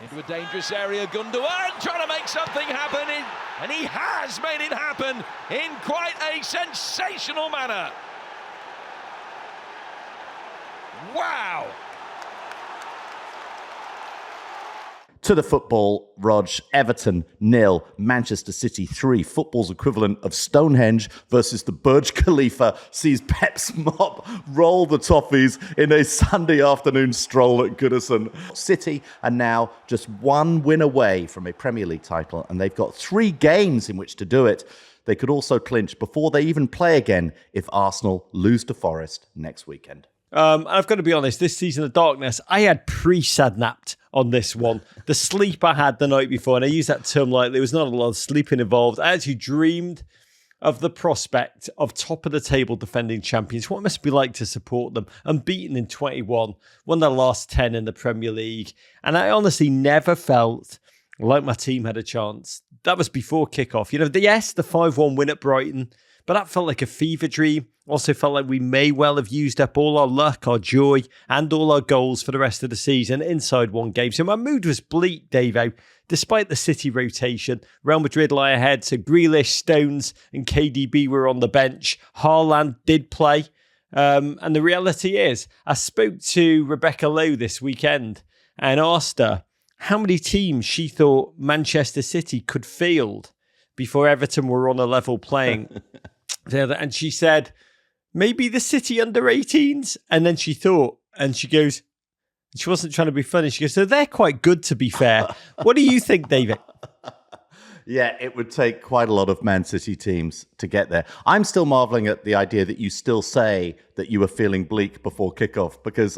Into a dangerous area, Gundogan trying to make something happen, and he has made it happen in quite a sensational manner. Wow! To the football, Rog. Everton 0, Manchester City 3. Football's equivalent of Stonehenge versus the Burj Khalifa sees Pep's mob roll the toffees in a Sunday afternoon stroll at Goodison. City are now just one win away from a Premier League title, and they've got 3 games in which to do it. They could also clinch before they even play again if Arsenal lose to Forest next weekend. I've got to be honest, this season of darkness, I had pre-sadnapped on this one. The sleep I had the night before, and I use that term lightly, there was not a lot of sleeping involved. I actually dreamed of the prospect of top-of-the-table defending champions. What it must be like to support them. Unbeaten in 21, won their last 10 in the Premier League. And I honestly never felt like my team had a chance. That was before kickoff. You know, yes, the 5-1 win at Brighton, but that felt like a fever dream. Also felt like we may well have used up all our luck, our joy, and all our goals for the rest of the season inside one game. So my mood was bleak, Davo. Despite the City rotation, Real Madrid lie ahead, so Grealish, Stones, and KDB were on the bench. Haaland did play. And the reality is, I spoke to Rebecca Lowe this weekend and asked her how many teams she thought Manchester City could field before Everton were on a level playing. And she said, maybe the City under-18s. And then she thought, and she goes, she wasn't trying to be funny. She goes, so they're quite good, to be fair. What do you think, David? Yeah, it would take quite a lot of Man City teams to get there. I'm still marveling at the idea that you still say that you were feeling bleak before kickoff, because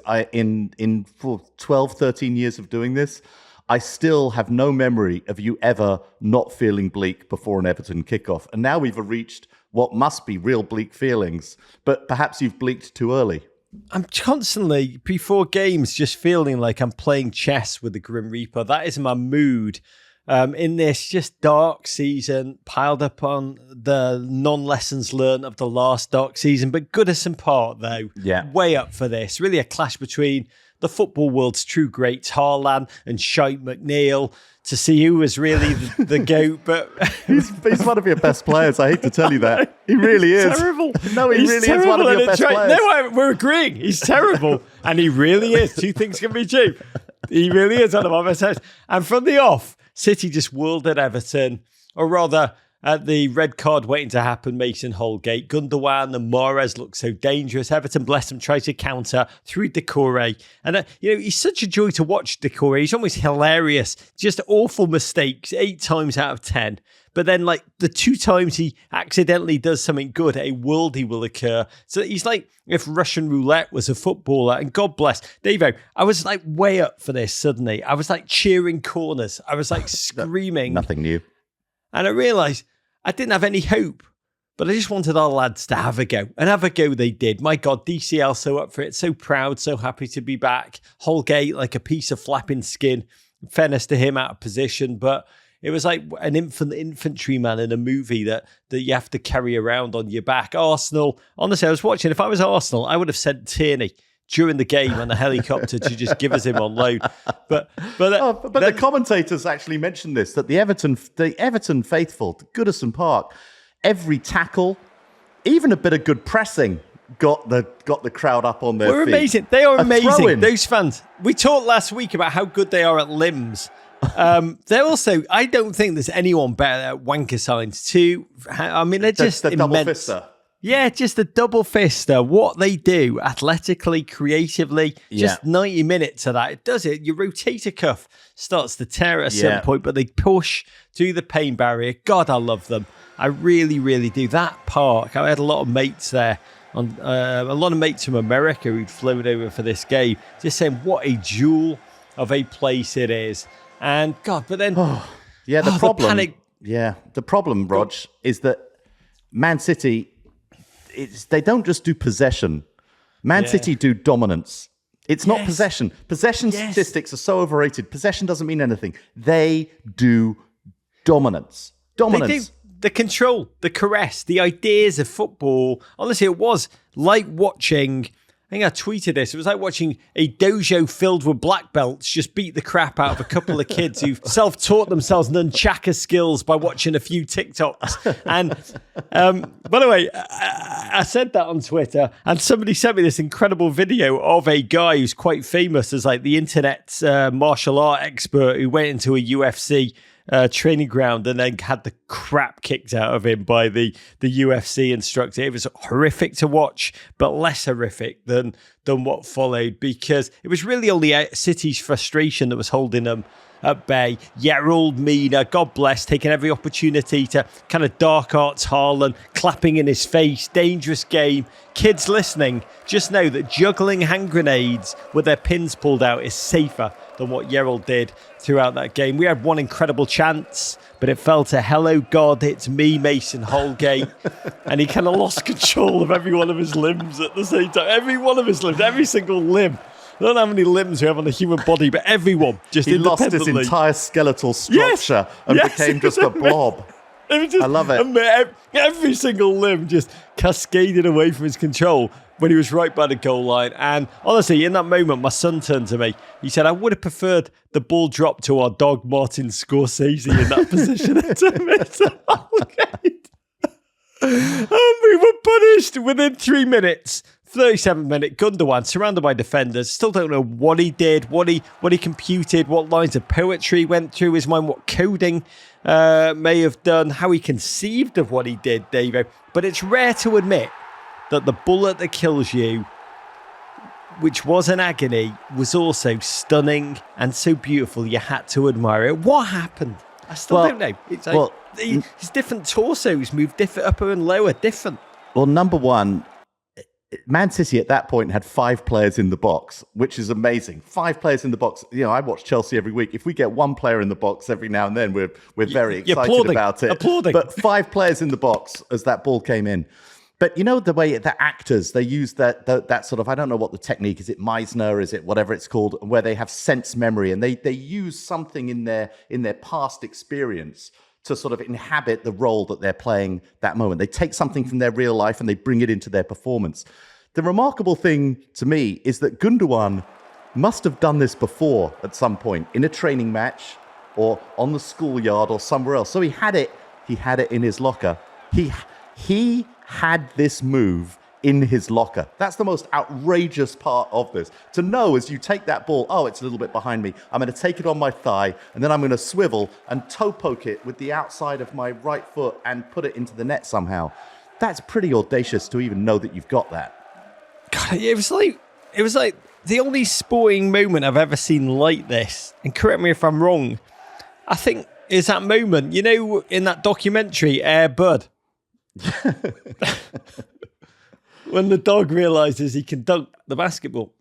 for 12, 13 years of doing this, I still have no memory of you ever not feeling bleak before an Everton kickoff. And now we've reached what must be real bleak feelings, but perhaps you've bleaked too early. I'm constantly, before games, just feeling like I'm playing chess with the Grim Reaper. That is my mood in this just dark season, piled up on the non-lessons learned of the last dark season. But Goodison Park, though, way up for this. Really a clash between the football world's true greats, Haaland and Shite McNeil, to see who was really the GOAT. But he's one of your best players. I hate to tell you that. He really is. Terrible. No, he really is one of your best players. No, we're agreeing. He's terrible. And he really is. 2 things can be true. He really is one of our best players. And from the off, City just whirled at Everton, or rather, at the red card waiting to happen, Mason Holgate. Gundogan and Mahrez look so dangerous. Everton, bless them, try to counter through Decore. And, he's such a joy to watch, Decore. He's almost hilarious. Just awful mistakes, 8 times out of 10. But then, like, the 2 times he accidentally does something good, a worldie will occur. So he's like if Russian roulette was a footballer. And God bless. Davo, I was like way up for this suddenly. I was like cheering corners. I was like screaming. Nothing new. And I realised I didn't have any hope, but I just wanted our lads to have a go. And have a go they did. My God, DCL so up for it, so proud, so happy to be back. Holgate like a piece of flapping skin. In fairness to him, out of position, but it was like an infantryman in a movie that you have to carry around on your back. Arsenal, honestly, I was watching. If I was Arsenal, I would have sent Tierney during the game on a helicopter to just give us him on loan. But the commentators actually mentioned this, that the Everton faithful, the Goodison Park, every tackle, even a bit of good pressing got the crowd up on their feet. They're amazing. They are amazing. Those fans. We talked last week about how good they are at limbs. They're also, I don't think there's anyone better at wanker signs too. I mean, they're just the immense. Double fister. Yeah, just a double fister. What they do athletically, creatively, just 90 minutes of that. It does it. Your rotator cuff starts to tear at a certain point, but they push through the pain barrier. God, I love them. I really, really do. That park, I had a lot of mates there, a lot of mates from America who'd flown over for this game, just saying what a jewel of a place it is. And God, but then... the problem, Rog, is that Man City... they don't just do possession. Man City do dominance. It's not possession. Possession statistics are so overrated. Possession doesn't mean anything. They do dominance. They do. The control, the caress, the ideas of football. Honestly, it was like watching think I tweeted this. It was like watching a dojo filled with black belts just beat the crap out of a couple of kids who self-taught themselves nunchaka skills by watching a few TikToks. And by the way, I said that on Twitter, and somebody sent me this incredible video of a guy who's quite famous as like the internet martial art expert who went into a UFC training ground and then had the crap kicked out of him by the UFC instructor. It was horrific to watch, but less horrific than what followed, because it was really only City's frustration that was holding them at bay. Gerald Mina, God bless, taking every opportunity to kind of dark arts Haaland, clapping in his face, dangerous game. Kids listening, just know that juggling hand grenades with their pins pulled out is safer than what Gerald did throughout that game. We had one incredible chance, but it fell to hello God, it's me, Mason Holgate. And he kind of lost control of every one of his limbs at the same time. Every one of his limbs, every single limb. I don't know how many limbs we have on the human body, but everyone just he lost his entire skeletal structure and became just a blob. I love it. Every single limb just cascaded away from his control when he was right by the goal line. And honestly, in that moment, my son turned to me. He said, I would have preferred the ball dropped to our dog, Martin Scorsese, in that position. And we were punished within 3 minutes. 37-minute Gundogan surrounded by defenders. Still don't know what he did, what he computed, what lines of poetry went through his mind, what coding may have done, how he conceived of what he did, Davo. But it's rare to admit that the bullet that kills you, which was an agony, was also stunning and so beautiful you had to admire it. What happened? I still don't know. It's like his different torsos move different, upper and lower, different. Well, number one, Man City at that point had 5 players in the box, which is amazing. 5 players in the box. You know, I watch Chelsea every week. If we get 1 player in the box every now and then, we're very excited about it. Applauding. But 5 players in the box as that ball came in. But you know the way the actors, they use that sort of, I don't know what the technique is. It Meisner, is it whatever it's called, where they have sense memory and they use something in their past experience to sort of inhabit the role that they're playing that moment. They take something from their real life and they bring it into their performance. The remarkable thing to me is that Gundogan must have done this before at some point in a training match or on the schoolyard or somewhere else. So he had it in his locker. He had this move in his locker. That's the most outrageous part of this. To know as you take that ball, oh, it's a little bit behind me. I'm going to take it on my thigh, and then I'm going to swivel and toe poke it with the outside of my right foot and put it into the net somehow. That's pretty audacious to even know that you've got that. God, it was like the only sporting moment I've ever seen like this. And correct me if I'm wrong. I think is that moment, you know, in that documentary, Air Bud. When the dog realizes he can dunk the basketball.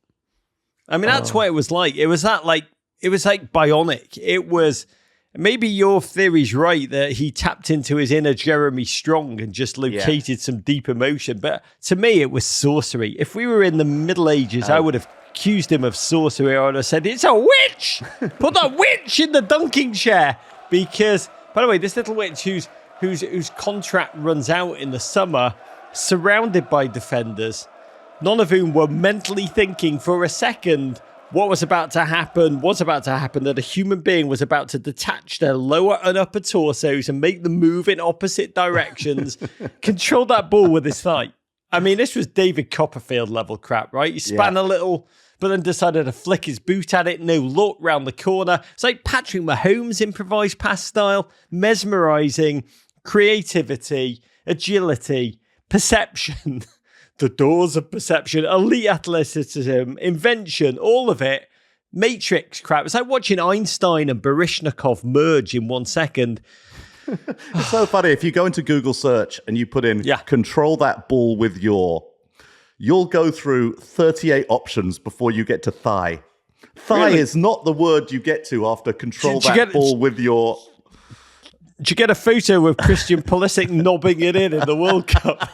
I mean, that's what it was like. It was like bionic. It was, maybe your theory's right that he tapped into his inner Jeremy Strong and just located some deep emotion. But to me, it was sorcery. If we were in the Middle Ages, I would have accused him of sorcery. I would have said, it's a witch! Put that witch in the dunking chair. Because, by the way, this little witch whose contract runs out in the summer, surrounded by defenders, none of whom were mentally thinking for a second what was about to happen, that a human being was about to detach their lower and upper torsos and make them move in opposite directions, control that ball with his thigh. I mean, this was David Copperfield level crap, right? He span a little, but then decided to flick his boot at it, no look, round the corner. It's like Patrick Mahomes' improvised pass style, mesmerizing, creativity, agility, perception, the doors of perception, elite athleticism, invention, all of it, Matrix crap. It's like watching Einstein and Baryshnikov merge in 1 second. It's so funny. If you go into Google search and you put in control that ball with you'll go through 38 options before you get to thigh. Thigh is not the word you get to after control that ball with your... Did you get a photo of Christian Pulisic knobbing it in the World Cup?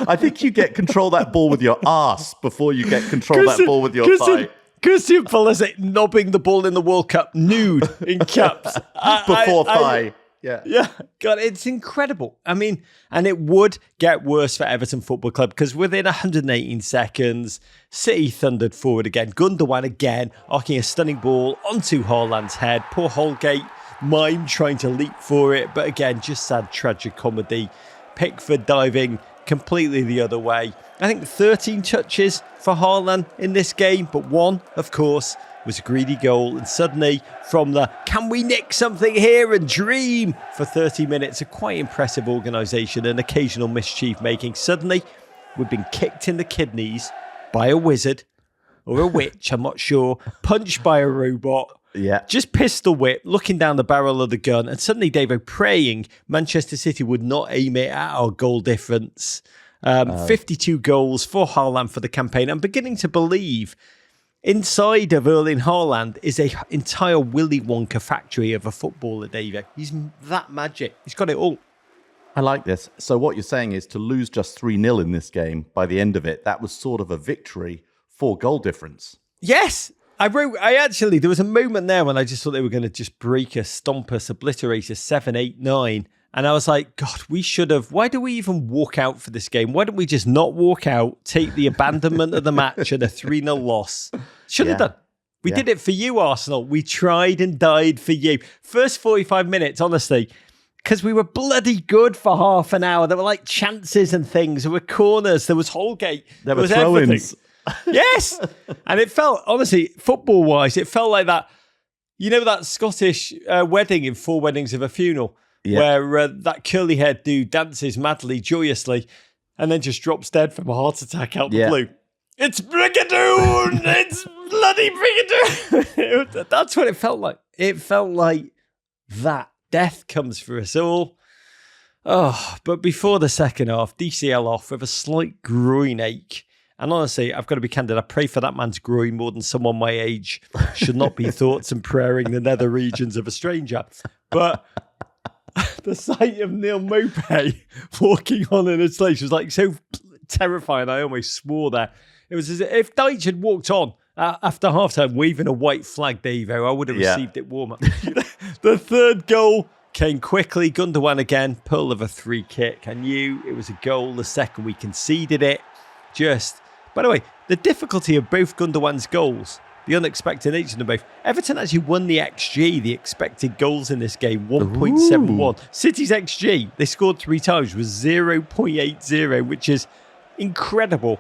I think you get control that ball with your ass before you get control that ball with your thigh. Christian Pulisic knobbing the ball in the World Cup nude in caps. Before thigh. Yeah, God, it's incredible. I mean, and it would get worse for Everton Football Club because within 118 seconds, City thundered forward again. Gundogan again, arcing a stunning ball onto Haaland's head. Poor Holgate mime trying to leap for it, but again, just sad tragic comedy. Pickford diving completely the other way. I think 13 touches for Haaland in this game, but one, of course, was a greedy goal. And suddenly, from the can we nick something here and dream for 30 minutes, a quite impressive organisation and occasional mischief making. Suddenly, we've been kicked in the kidneys by a wizard or a witch, I'm not sure, punched by a robot. Yeah. Just pistol whip, looking down the barrel of the gun, and suddenly, Davo, praying Manchester City would not aim it at our goal difference. 52 goals for Haaland for the campaign. I'm beginning to believe inside of Erling Haaland is an entire Willy Wonka factory of a footballer, Davo. He's that magic. He's got it all. I like this. So what you're saying is to lose just 3-0 in this game by the end of it, that was sort of a victory for goal difference. Yes. There was a moment there when I just thought they were going to just break us, stomp us, obliterate us 7-8-9. And I was like, God, we should have. Why do we even walk out for this game? Why don't we just not walk out, take the abandonment of the match and a 3-0 loss? Should have done. We did it for you, Arsenal. We tried and died for you. First 45 minutes, honestly, because we were bloody good for half an hour. There were like chances and things. There were corners. There was Holgate. There were was throw-ins. Everything. Yes. And it felt, honestly, football-wise, it felt like that, you know, that Scottish wedding in Four Weddings of a Funeral, where that curly-haired dude dances madly, joyously, and then just drops dead from a heart attack out the blue. It's Brigadoon! It's bloody Brigadoon! That's what it felt like. It felt like that. Death comes for us all. Oh, but before the second half, DCL off with a slight groin ache. And honestly, I've got to be candid. I pray for that man's groin more than someone my age should not be thoughts and praying the nether regions of a stranger. But the sight of Neil Maupay walking on in a sledge was like so terrifying. I almost swore there. It was as if Deitch had walked on after halftime waving a white flag, Davo. I would have received it warmer. The third goal came quickly. Gundogan again, pearl of a free kick. I knew it was a goal. The second we conceded it. By the way, the difficulty of both Gundogan's goals, the unexpected nature of them both. Everton actually won the XG, the expected goals in this game, 1.71. City's XG, they scored 3 times, was 0.80, which is incredible.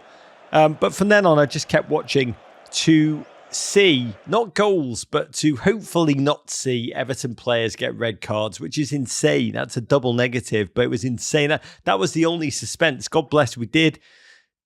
But from then on, I just kept watching to see, not goals, but to hopefully not see Everton players get red cards, which is insane. That's a double negative, but it was insane. That was the only suspense. God bless, we did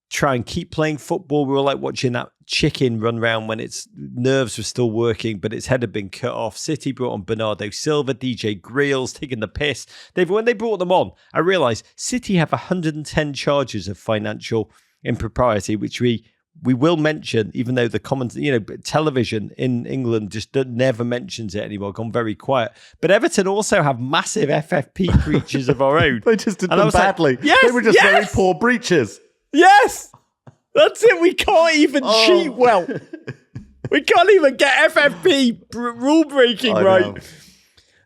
try and keep playing football. We were like watching that chicken run round when its nerves were still working, but its head had been cut off. City brought on Bernardo Silva, DJ Greals, taking the piss. When they brought them on, I realised City have 110 charges of financial impropriety, which we will mention, even though the television in England just never mentions it anymore, gone very quiet. But Everton also have massive FFP breaches of our own. They just did them badly. Like, yes, they were just very poor breaches. Yes, that's it. We can't even cheat well. We can't even get FFP rule breaking right.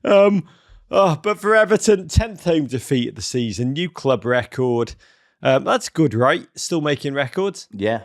But for Everton, 10th home defeat of the season, new club record. That's good, right? Still making records. Yeah,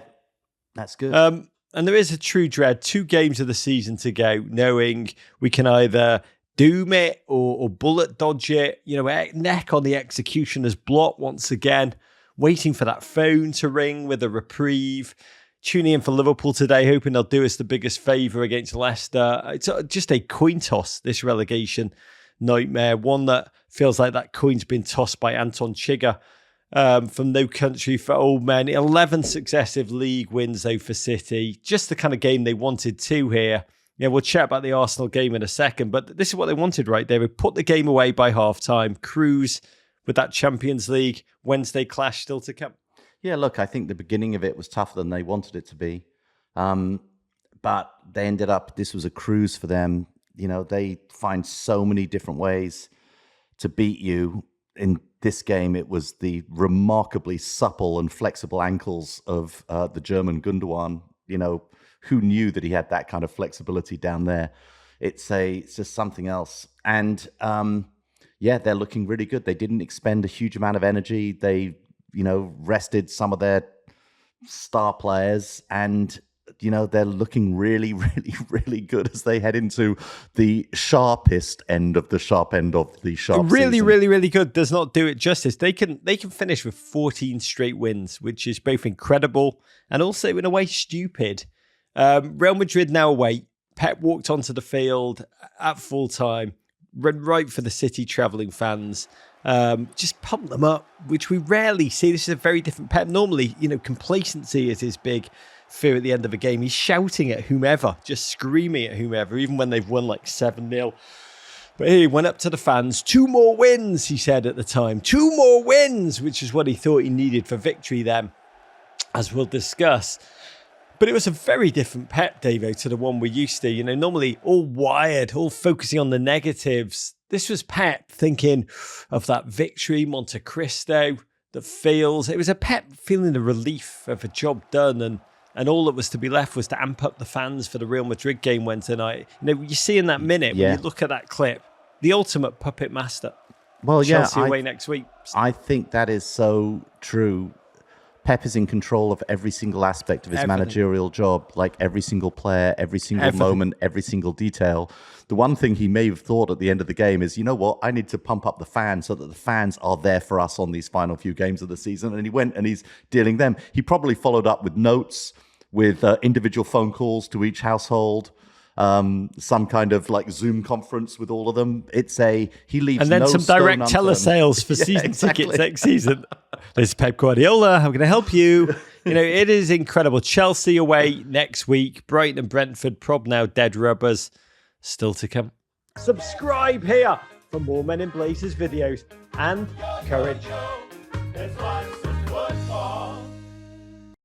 that's good. And there is a true dread. 2 games of the season to go, knowing we can either doom it or bullet dodge it. You know, neck on the executioner's block once again. Waiting for that phone to ring with a reprieve. Tuning in for Liverpool today, hoping they'll do us the biggest favour against Leicester. It's just a coin toss, this relegation nightmare. One that feels like that coin's been tossed by Anton Chigga from No Country for Old Men. 11 successive league wins, though, for City. Just the kind of game they wanted to here. Yeah, we'll chat about the Arsenal game in a second, but this is what they wanted, right? They would put the game away by half-time, cruise with that Champions League Wednesday clash still to come. Yeah, look, I think the beginning of it was tougher than they wanted it to be. But they ended up, this was a cruise for them. You know, they find so many different ways to beat you. In this game, it was the remarkably supple and flexible ankles of the German Gundogan. You know, who knew that he had that kind of flexibility down there? It's just something else. And yeah, they're looking really good. They didn't expend a huge amount of energy. They, rested some of their star players, and they're looking really, really, really good as they head into the sharpest end of the sharp sharp really, season. really, really good. Does not do it justice. They can finish with 14 straight wins, which is both incredible and also in a way stupid. Real Madrid now away. Pep walked onto the field at full time, ran right for the City travelling fans. Just pump them up, which we rarely see. This is a very different Pep. Normally, complacency is his big fear at the end of a game. He's shouting at whomever, just screaming at whomever, even when they've won like 7-0. But he went up to the fans. 2 more wins, he said at the time. 2 more wins, which is what he thought he needed for victory then, as we'll discuss. But it was a very different Pep, Davo, to the one we're used to. Normally all wired, all focusing on the negatives. This was Pep thinking of that victory, Monte Cristo, that feels. It was a Pep feeling the relief of a job done, and all that was to be left was to amp up the fans for the Real Madrid game Wednesday night. You see in that minute, when you look at that clip, the ultimate puppet master. Well, Chelsea away next week. I think that is so true. Pep is in control of every single aspect of his managerial job, like every single player, every single moment, every single detail. The one thing he may have thought at the end of the game is, I need to pump up the fans so that the fans are there for us on these final few games of the season. And he went and he's dealing them. He probably followed up with notes, with individual phone calls to each household, some kind of like Zoom conference with all of them. He leaves and then no some direct stone telesales for season tickets next season. There's Pep Guardiola. I'm going to help you. It is incredible. Chelsea away next week. Brighton and Brentford, prob now dead rubbers. Still to come. Subscribe here for more Men in Blazers videos and courage.